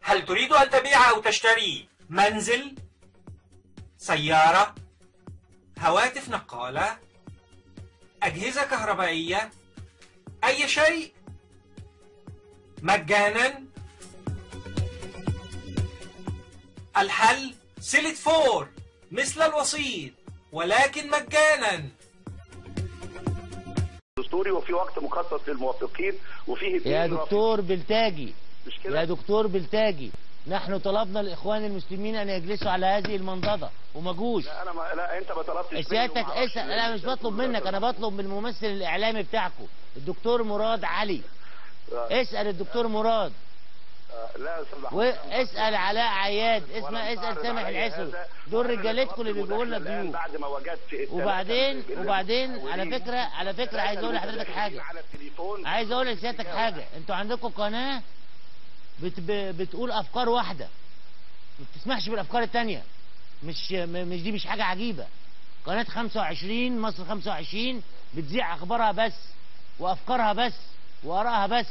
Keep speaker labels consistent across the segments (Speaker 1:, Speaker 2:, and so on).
Speaker 1: هل تريد أن تبيع أو تشتري منزل، سيارة، هواتف نقالة، أجهزة كهربائية، أي شيء مجانا؟ الحل سيلت فور مثل الوسيط ولكن مجانا.
Speaker 2: دستوري وفي وقت مخصص للموافقين وفيه
Speaker 3: يا دكتور بلتاجي،
Speaker 2: مش كده؟
Speaker 3: يا دكتور بلتاجي، نحن طلبنا الإخوان المسلمين أن يجلسوا على هذه المنضدة وما جوش.
Speaker 2: لا انت ما طلبتش
Speaker 3: سيادتك اسأل، انا مش بطلب منك، انا بطلب من الممثل الاعلامي بتاعكم الدكتور مراد علي. اسأل الدكتور مراد.
Speaker 2: لا يا استاذ
Speaker 3: واسأل علاء عياد، اسأل سامح العسوي، دول رجالتكم اللي بيجوا لنا ضيوف.
Speaker 2: بعد ما وجدت
Speaker 3: وبعدين على فكرة عايز اقول لحضرتك حاجة، عايز اقول لسيادتك حاجة. انتوا عندكم قناة بتقول افكار واحدة، ما بتسمحش بالافكار التانية. مش دي مش حاجة عجيبة. قناة 25 مصر 25 بتذيع اخبارها بس وافكارها بس وارائها بس.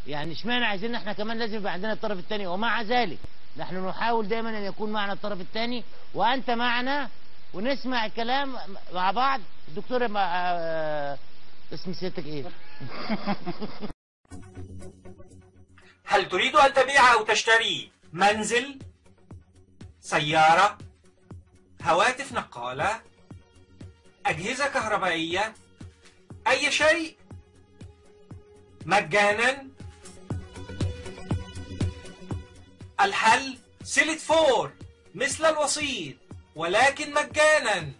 Speaker 3: يعني اشمعنى عايزين احنا كمان لازم يبقى عندنا الطرف الثاني؟ ومع ذلك نحن نحاول دايما ان يكون معنا الطرف الثاني وانت معنا ونسمع الكلام مع بعض. الدكتور اسم سيادتك ايه؟
Speaker 1: هل تريد أن تبيع أو تشتري منزل، سيارة، هواتف نقالة، أجهزة كهربائية، أي شيء مجانا؟ الحل سيلت فور مثل الوسيط ولكن مجانا.